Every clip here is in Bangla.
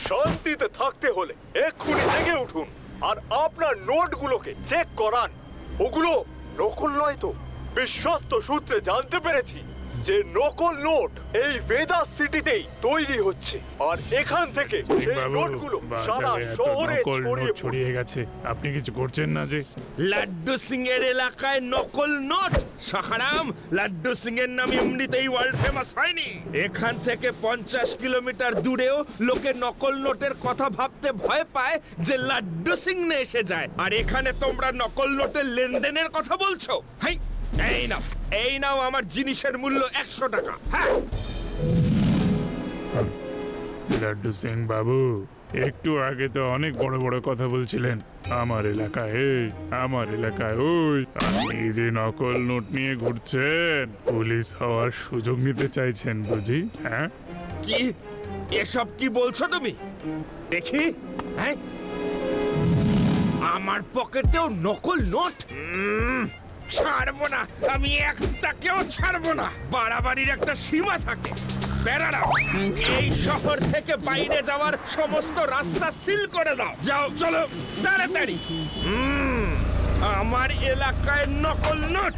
শান্তিতে থাকতে হলে এক্ষুনি জেগে উঠুন আর আপনার নোটগুলোকে চেক করান। ওগুলো নকল নয় তো? বিশ্বস্ত সূত্রে জানতে পেরেছি যে নকল নোট এই ভেদাস সিটিতেই তৈরি হচ্ছে, আর এখান থেকে সেই নোটগুলো সারা শহরে ছড়িয়ে গেছে। আপনি কিছু করছেন না যে? লাড্ডু সিং এর এলাকায় নকল নোট? সখারাম, লাড্ডু সিং এর নাম এমনিতেই ওয়ার্ল্ড ফেমাস হয়নি। এখান থেকে 50 কিলোমিটার দূরেও লোকে নকল নোটের কথা ভাবতে ভয় পায় যে লাড্ডু সিং নে এসে যায়, আর এখানে তোমরা নকল নোটের লেনদেনের কথা বলছো? হাই, এই নাও আমার জিনিসের মূল্য 100 টাকা। হ্যাঁ লাড্ডু সিং বাবু, একটু আগে তো অনেক বড় বড় কথা বলছিলেন। আমার এলাকায় এই, আমার এলাকায় ওই, আপনি যে নকল নোট নিয়ে ঘুরছেন, পুলিশ হওয়ার সুযোগ নিতে চাইছেন বুঝি? হ্যাঁ, কি এসব কি বলছো তুমি? দেখি, হ্যাঁ, আমার পকেটেও নকল নোট? ছাড়বো না, আমি একটাকেও ছাড়বো না। বাড়াবাড়ির একটা সীমা থাকে। বেরারাও, এই শহর থেকে বাইরে যাওয়ার সমস্ত রাস্তা সিল করে দাও। যাও, চলো তাড়াতাড়ি। আমার এলাকায় নকল নোট?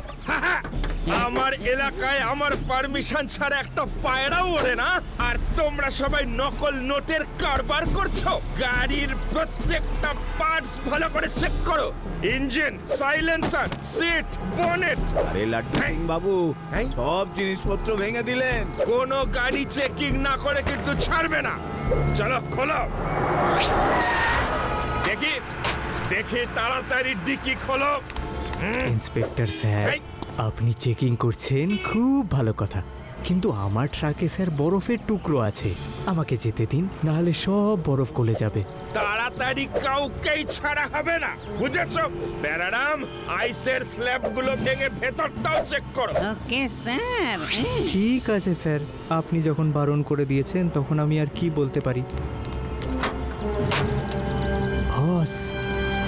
আমার এলাকায় আমার পারমিশন ছাড়া একটা পায়রাও ওড়ে না, আর তোমরা সবাই নকল নোটের কারবার করছো। গাড়ির প্রত্যেকটা পার্টস ভালো করে চেক করো। Engine, silencer, seat, bonnet. আরে লাড্ডু সিং বাবু, সব জিনিসপত্র ভেঙে দিলেন। কোনো গাড়ি চেকিং না করে কিন্তু ছাড়বে না। চলো খোলো। দেখি দেখি তাড়াতাড়ি ডিকি খোলো। ইন্সপেক্টর স্যার, আপনি চেকিং করছেন, খুব ভালো কথা, কিন্তু আমার ট্রাকে স্যার বরফের টুকরো আছে, আমাকে যেতে দিন, নাহলে সব বরফ গলে যাবে। তাড়াতাড়ি কাউকেই ছাড়া হবে না, বুঝেছো? বেরারাম, আইসের স্ল্যাবগুলো ভেঙে ভেতরটাও চেক করো। Okay sir. ঠিক আছে স্যার, আপনি যখন বারণ করে দিয়েছেন তখন আমি আর কি বলতে পারি। বস,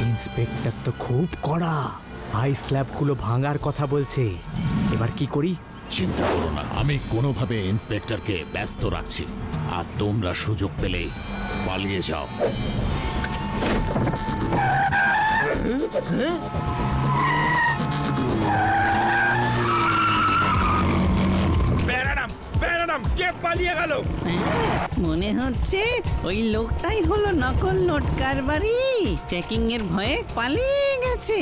ইন্সপেক্টর তো খুব কড়া, আই স্ল্যাবগুলো ভাঙার কথা বলছে, এবার কি করি? চিন্তা করো না, আমি কোনোভাবে ইন্সপেক্টরকে ব্যস্ত রাখছি, আর তোমরা সুযোগ পেলেই পালিয়ে যাও। কে পালিয়ে গেল? মনে হচ্ছে ওই লোকটাই হলো নকল নোট কারবারি, চেকিং এর ভয়ে পালিয়ে গেছে।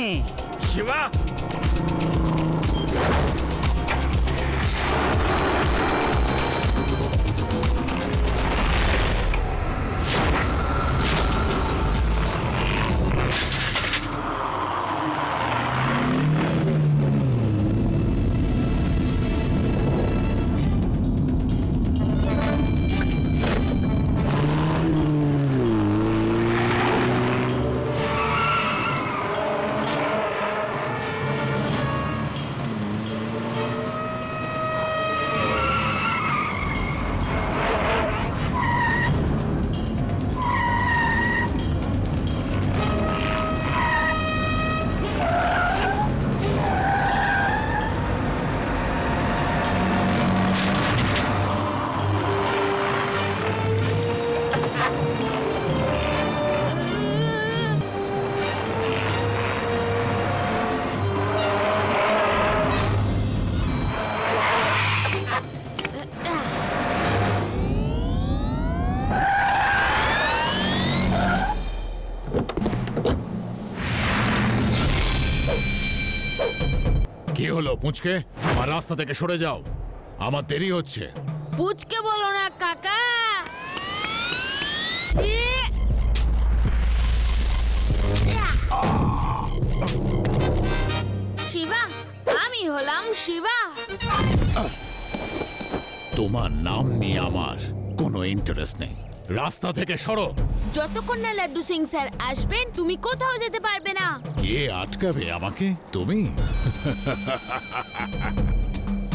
শিবা, কি হলো পুচকে? আমার রাস্তা থেকে সরে যাও, আমার দেরি হচ্ছে। পুচকে বলো না কাকা। শিবা, আমি হলাম শিবা। তোমার নাম নিয়ে আমার কোনো ইন্টারেস্ট নেই, রাস্তা থেকে সরো। যতক্ষণ না লাড্ডু সিং স্যার আসবেন তুমি কোথাও যেতে পারবে না। কে আটকাবে আমাকে? তুমি?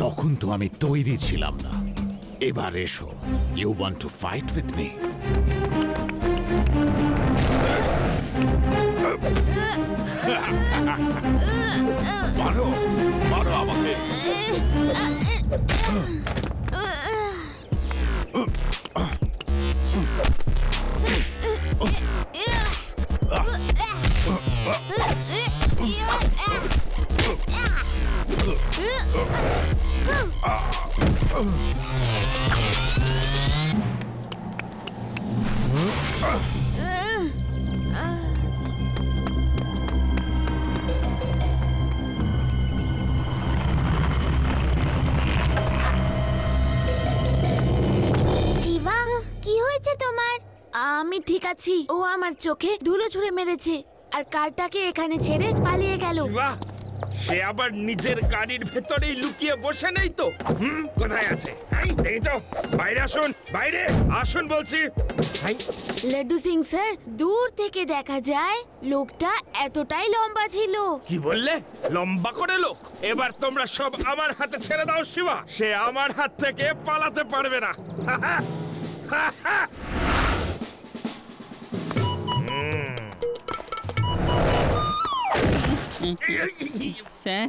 তখন তো আমি তৈরি ছিলাম না, এবার এসো। You want to fight with me? মারো মারো আমাকে। শিবা, কি হয়েছে তোমার? আমি ঠিক আছি। ও আমার চোখে ধুলো ছুঁড়ে মেরেছে আর কারটাকে এখানে ছেড়ে পালিয়ে গেল। বাহ, সে আবার নিজের গাড়ির ভেতরেই লুকিয়ে বসে নেই তো? কোথায় আছে? এই তো, বাইরে আসুন, বাইরে আসুন বলছি। লাড্ডু সিং স্যার, দূর থেকে দেখা যায় লোকটা এতটাই লম্বা ছিল। কি বললে? লম্বা করে লোক? এবার তোমরা সব আমার হাতে ছেড়ে দাও শিবা। সে আমার হাত থেকে পালাতে পারবে না। স্যার,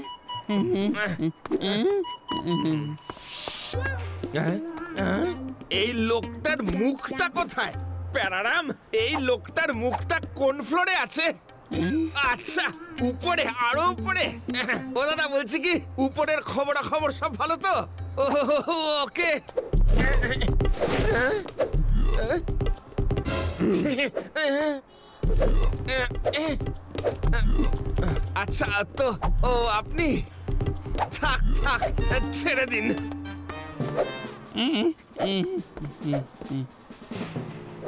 এই লোকটার মুখটা কোথায়? প্যারারাম, এই লোকটার মুখটা কোন ফ্লোরে আছে? আচ্ছা, উপরে, আরো উপরে। ও দাদা, বলছি কি উপরের খবরাখবর সব ভালো তো? ওকে। আচ্ছা তো, ও আপনি? থাক থাক, ছেড়ে দিন।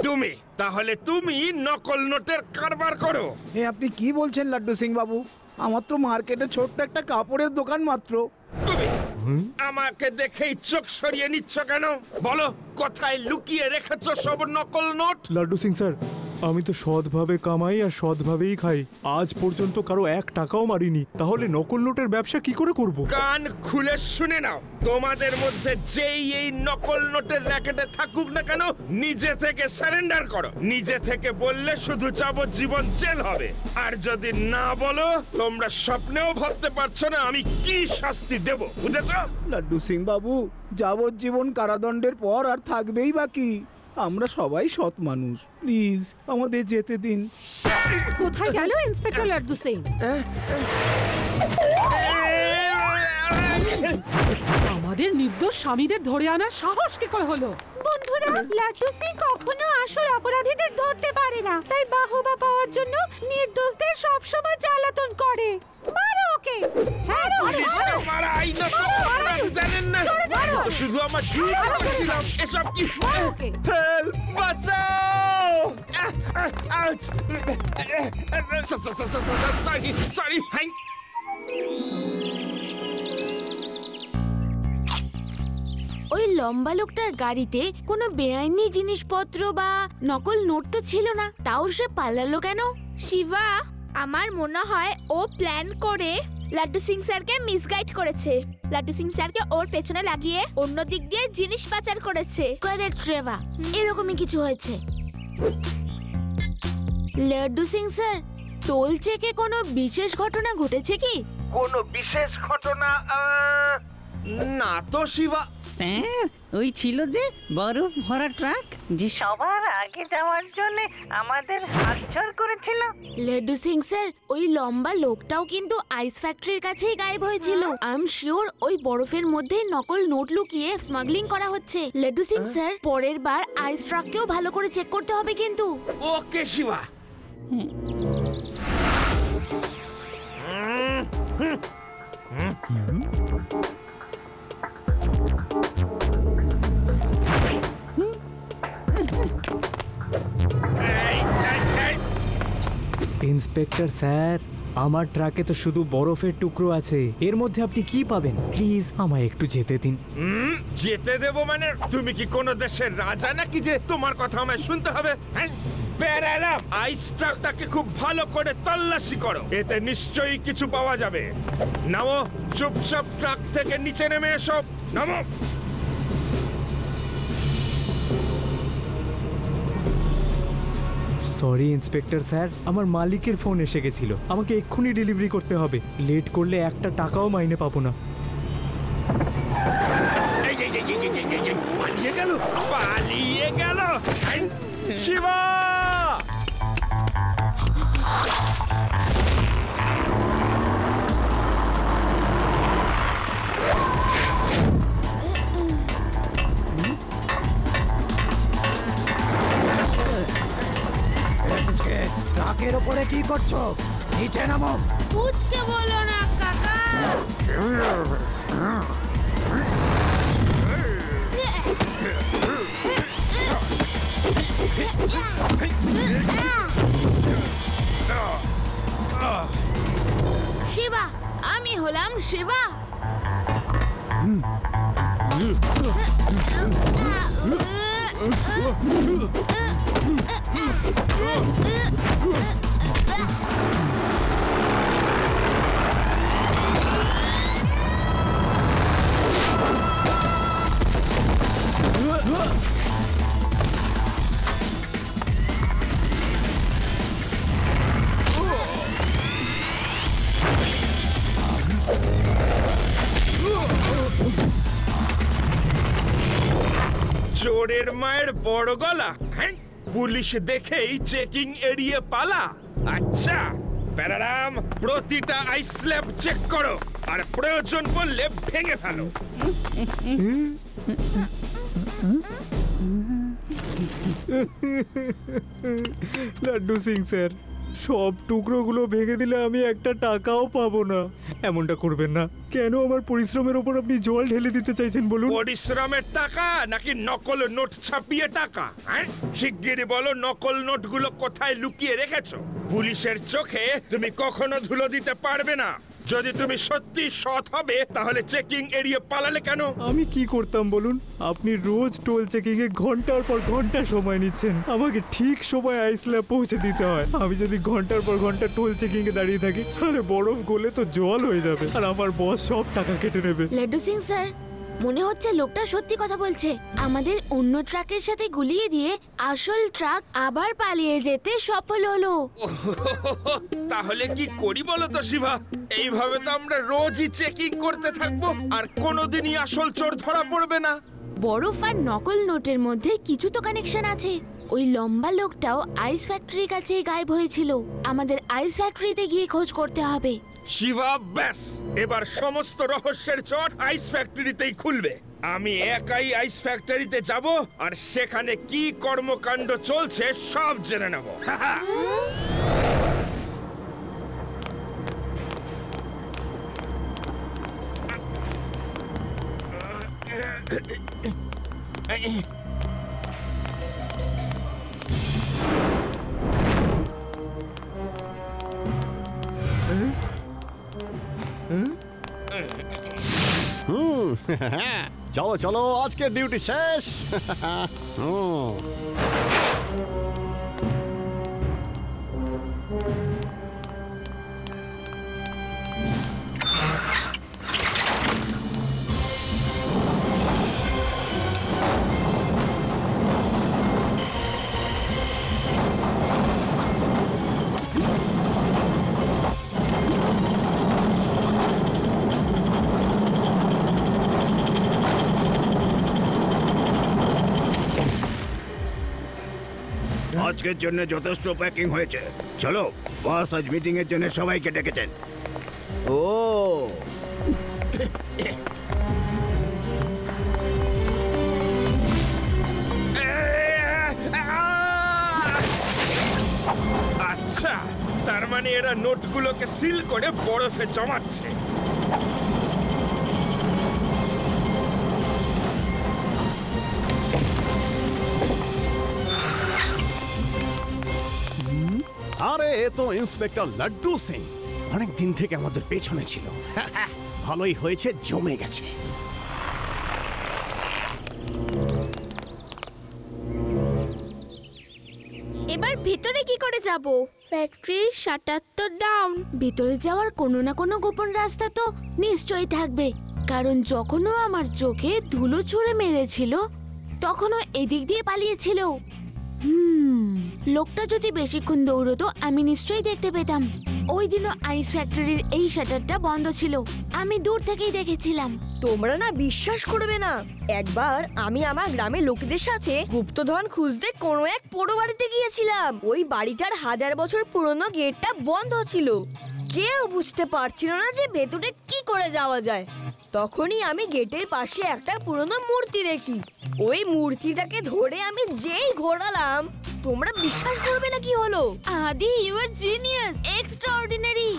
তুমি তাহলে তুমি নকল নোটের কারবার করো? এ আপনি কি বলছেন লাড্ডু সিং বাবু? আমার তো মার্কেটে ছোট্ট একটা কাপড়ের দোকান মাত্র। তুমি আমাকে দেখেই চোখ সরিয়ে নিচ্ছ কেন? বলো, কোথায় লুকিয়ে রেখেছো সব নকল নোট? লাড্ডু সিং স্যার, আমি তো সৎভাবে কামাই আর সৎভাবেই খাই। আজ পর্যন্ত কারো 1 টাকাও মারিনি, তাহলে নকল নোটের ব্যবসা কি করে করব? কান খুলে শুনে নাও, তোমাদের মধ্যে যেই এই নকল নোটের র্যাকেটে থাকুক না কেন, নিজে থেকে সারেন্ডার করো। নিজে থেকে বললে শুধু যাবজ্জীবন জেল হবে, আর যদি না বলো, তোমরা স্বপ্নেও ভাবতে পারছো না আমি কি শাস্তি দেব, বুঝেছো? লাড্ডু সিং বাবু, যাবজ্জীবন কারাদণ্ডের পর আর থাকবেই বাকি। আমরা সবাই সৎ মানুষ, প্লিজ আমাদের যেতে দিন। কোথায় গেল ইন্সপেক্টর লাড্ডু সিং? আমাদের নির্দোষ স্বামীদের ধরে আনার সাহস কি করে হলো? বন্ধুরা, লাড্ডু সিং কখনো আসল অপরাধীদের ধরতে পারে না, তাই বাহবা পাওয়ার জন্য নির্দোষদের সব সময় জ্বালাতন করে। মারো ওকে! হ্যাঁ, পুলিশকে মারা আইন তো আপনারা জানেন না? আমি তো শুধু আমার ডিউটি করছিলাম। এসব কি? হেল্প, বাঁচাও! আউচ! Sorry sorry. হাই, ওই লম্বা লোকটার গাড়িতে কোনো বেআইনি জিনিসপত্র বা নকল নোট তো ছিল না, তাও সে পালালো কেন? শিবা, আমার মনে হয় ও প্ল্যান করে লাড্ডু সিং স্যারকে মিসগাইড করেছে। লাড্ডু সিং স্যারকে ওর পেছনে লাগিয়ে অন্য দিক দিয়ে জিনিস পাচার করেছে। কারেক্ট রেবা, এরকমই কিছু হয়েছে। লাড্ডু সিং স্যার, টোল চেকে কোনো বিশেষ ঘটনা ঘটেছে কি? কোনো বিশেষ ঘটনা না তো শিবা। স্যার, ওই ছিল যে বরফ ভরা ট্রাক, যে সবার আগে যাওয়ার জন্য আমাদের হাতছাড় করেছিল। লাড্ডু সিং স্যার, ওই লম্বা লোকটাও কিন্তু আইস ফ্যাক্টরির কাছেই গায়েব হয়েছিল। আই এম শিওর ওই বরফের মধ্যে নকল নোট লুকিয়ে স্মাগলিং করা হচ্ছে। লাড্ডু সিং স্যার, পরের বার আইস ট্রাককেও ভালো করে চেক করতে হবে কিন্তু। ওকে শিবা। ইন্সপেক্টর স্যার, আমার ট্রাকে তো শুধু বরফের টুকরো আছে, এর মধ্যে আপনি কি পাবেন? প্লিজ আমায় একটু যেতে দিন। যেতে দেবো মানে? তুমি কি কোন দেশের রাজা নাকি যে তোমার কথা আমায় শুনতে হবে? প্যারারাম, আইস ট্রাকটাকে খুব ভালো করে তল্লাশি করো, এতে নিশ্চয়ই কিছু পাওয়া যাবে। নামো, চুপচাপ ট্রাক থেকে নিচে নেমে এসো, নামো। সরি ইন্সপেক্টর স্যার, আমার মালিকের ফোন এসে গেছিল, আমাকে এক্ষুনি ডেলিভারি করতে হবে। লেট করলে একটা টাকাও মাইনে পাবো না। পালিয়ে গেল, পালিয়ে গেল। শিবা! ট্রাকের ওপরে কি করছো? নিচে নামো। বুঝতে বলো না কাকা। শিবা, আমি হলাম শিবা। চোরের মায়ের বড় গলা, হ্যাঁ? পুলিশ দেখেই চেকিং এড়িয়ে পালা। আচ্ছা প্যারারাম, প্রতিটা আইস স্ল্যাব চেক করো আর প্রয়োজন পড়লে ভেঙে ফেলো। লাড্ডু সিং স্যার, সব টুকরোগুলো ভেঙে দিলে আমি একটা টাকাও পাবো না। এমনটা করবেন না। কেন আমার পরিশ্রমের ওপর আপনি জল ঢেলে দিতে চাইছেন বলুন? পরিশ্রমের টাকা নাকি নকল নোট ছাপিয়ে টাকা? হ্যাঁ, শিগগিরই বলো নকল নোটগুলো কোথায় লুকিয়ে রেখেছো। পুলিশের চোখে তুমি কখনো ধুলো দিতে পারবে না। যদি তুমি সত্যি সৎ হবে তাহলে চেকিং এড়িয়ে পালালে কেন? আমি কি করতাম বলুন? আপনি রোজ টোল চেকিং এ ঘন্টার পর ঘন্টা সময় নিচ্ছেন, আমাকে ঠিক সময় আইস ল্যাব পৌঁছে দিতে হয়। আমি যদি ঘন্টার পর ঘন্টা টোল চেকিং এ দাঁড়িয়ে থাকি তাহলে বরফ গলে তো জল হয়ে যাবে আর আমার বস সব টাকা কেটে নেবে। লাড্ডু সিং স্যার, মনে হচ্ছে লোকটা সত্যি কথা বলছে। আমাদের অন্য ট্রাকের সাথে গুলিয়ে দিয়ে আসল ট্রাক আবার পালিয়ে যেতে সফল হলো। তাহলে কি করি বলো তো শিবা? এইভাবে তো আমরা রোজই চেকিং করতে থাকবো আর কোনোদিনই আসল চোর ধরা পড়বে না। বরফ আর নকল নোটের মধ্যে কিছু তো কানেকশন আছে। ওই লম্বা লোকটাও আইস ফ্যাক্টরির কাছেই গায়েব হয়েছিল। আমাদের আইস ফ্যাক্টরিতে গিয়ে খোঁজ করতে হবে। শিবা, ব্যাস এবার সমস্ত রহস্যের চট আইস ফ্যাক্টরিতেই খুলবে। আমি একাই আইস ফ্যাক্টরিতে যাব আর সেখানে কি কর্মকাণ্ড চলছে সব জেনে নেব। চলো চলো, আজকের ডিউটি শেষ। আজকের জন্য যথেষ্ট প্যাকিং হয়েছে। চলো, বস আজ মিটিং এর জন্য সবাইকে ডেকেছেন। ও আচ্ছা, তার মানে এরা নোটগুলোকে সিল করে বরফে জমাচ্ছে। আরে এ তো ইন্সপেক্টর লাড্ডু সিং, অনেক দিন থেকে আমাদের পেছনে ছিল। ভালোই হয়েছে, জমে গেছে। এবার ভিতরে কি করে যাব? ফ্যাক্টরির শাটার তো ডাউন। ভিতরে যাওয়ার কোনো না কোনো গোপন রাস্তা তো নিশ্চয়ই থাকবে, কারণ যখনও আমার চোখে ধুলো ছুঁড়ে মেরেছিল তখনও এদিক দিয়ে পালিয়েছিল। লোকটা যদি বেশিক্ষণ দৌড়তো আমি নিশ্চয়ই দেখতে পেতাম। ওই দিনও আইস ফ্যাক্টরির এই শাটারটা বন্ধ ছিল, আমি দূর থেকেই দেখেছিলাম। তোমরা না বিশ্বাস করবে না, একবার আমি আমার গ্রামের লোকেদের সাথে গুপ্তধন খুঁজতে কোনো এক পোড়ো বাড়িতে গিয়েছিলাম। ওই বাড়িটার 1000 বছর পুরনো গেটটা বন্ধ ছিল, কেউ বুঝতে পারছিল না যে ভেতরে কি করে যাওয়া যায়। তখনই আমি গেটের পাশে একটা পুরনো মূর্তি দেখি। ওই মূর্তিটাকে ধরে আমি যেই ঘোরালাম, তোমরা বিশ্বাস করবে না কি হলো। Adi, you are genius, extraordinary.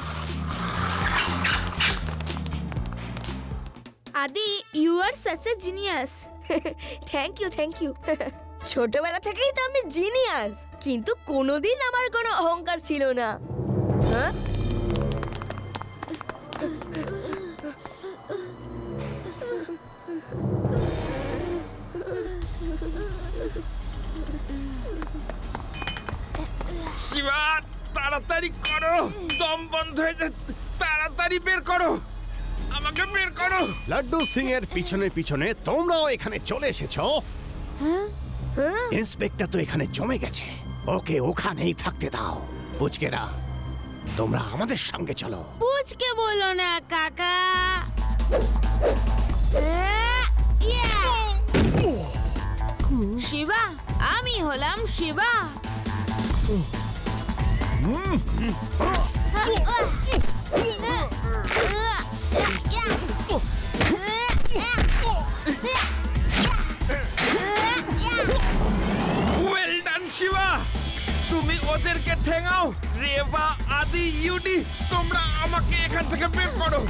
Adi, you are such a genius. Thank you, thank you. ছোটবেলা থেকেই তো আমি জিনিয়াস, কিন্তু কোনোদিন আমার কোনো অহংকার ছিল না। হ্যাঁ, শিবা, তাড়াতাড়ি করো, দম বন্ধ হয়ে যায়, তাড়াতাড়ি বের করো, আমাকে বের করো। লাড্ডু সিং এর পিছনে পিছনে তোমরাও এখানে চলে এসেছো। ইন্সপেক্টর তো এখানে জমে গেছে, ওকে ওখানেই থাকতে দাও। পুচকেরা, তোমরা আমাদের সঙ্গে চলো। পুচকে বলো না কাকা। শিবা, আমি হলাম শিবা। ওয়েল ডান শিবা, তুমি ওদেরকে ঠেঙাও। রেবা, আদি, ইউডি, তোমরা আমাকে এখান থেকে বের করো।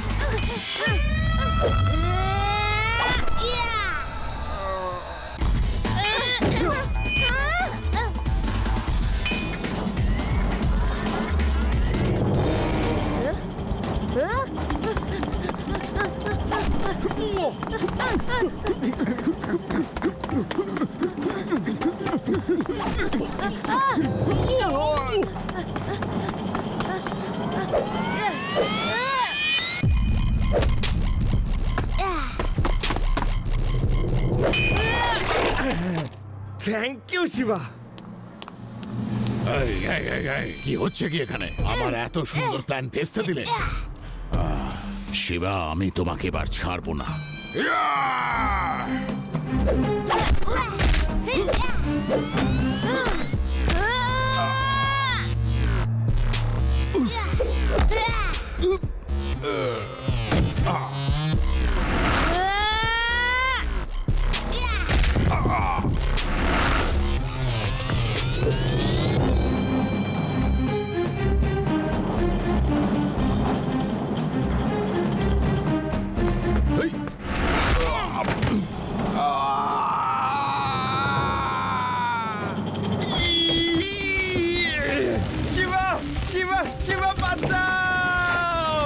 Thank you Shiva. কি হচ্ছে কি এখানে? আমার এত সুন্দর প্ল্যান ভেস্তে দিলে। শিবা, আমি তোমাকে এবার ছাড়বো না। শিবা, শিবা, শিবা, বাঁচাও।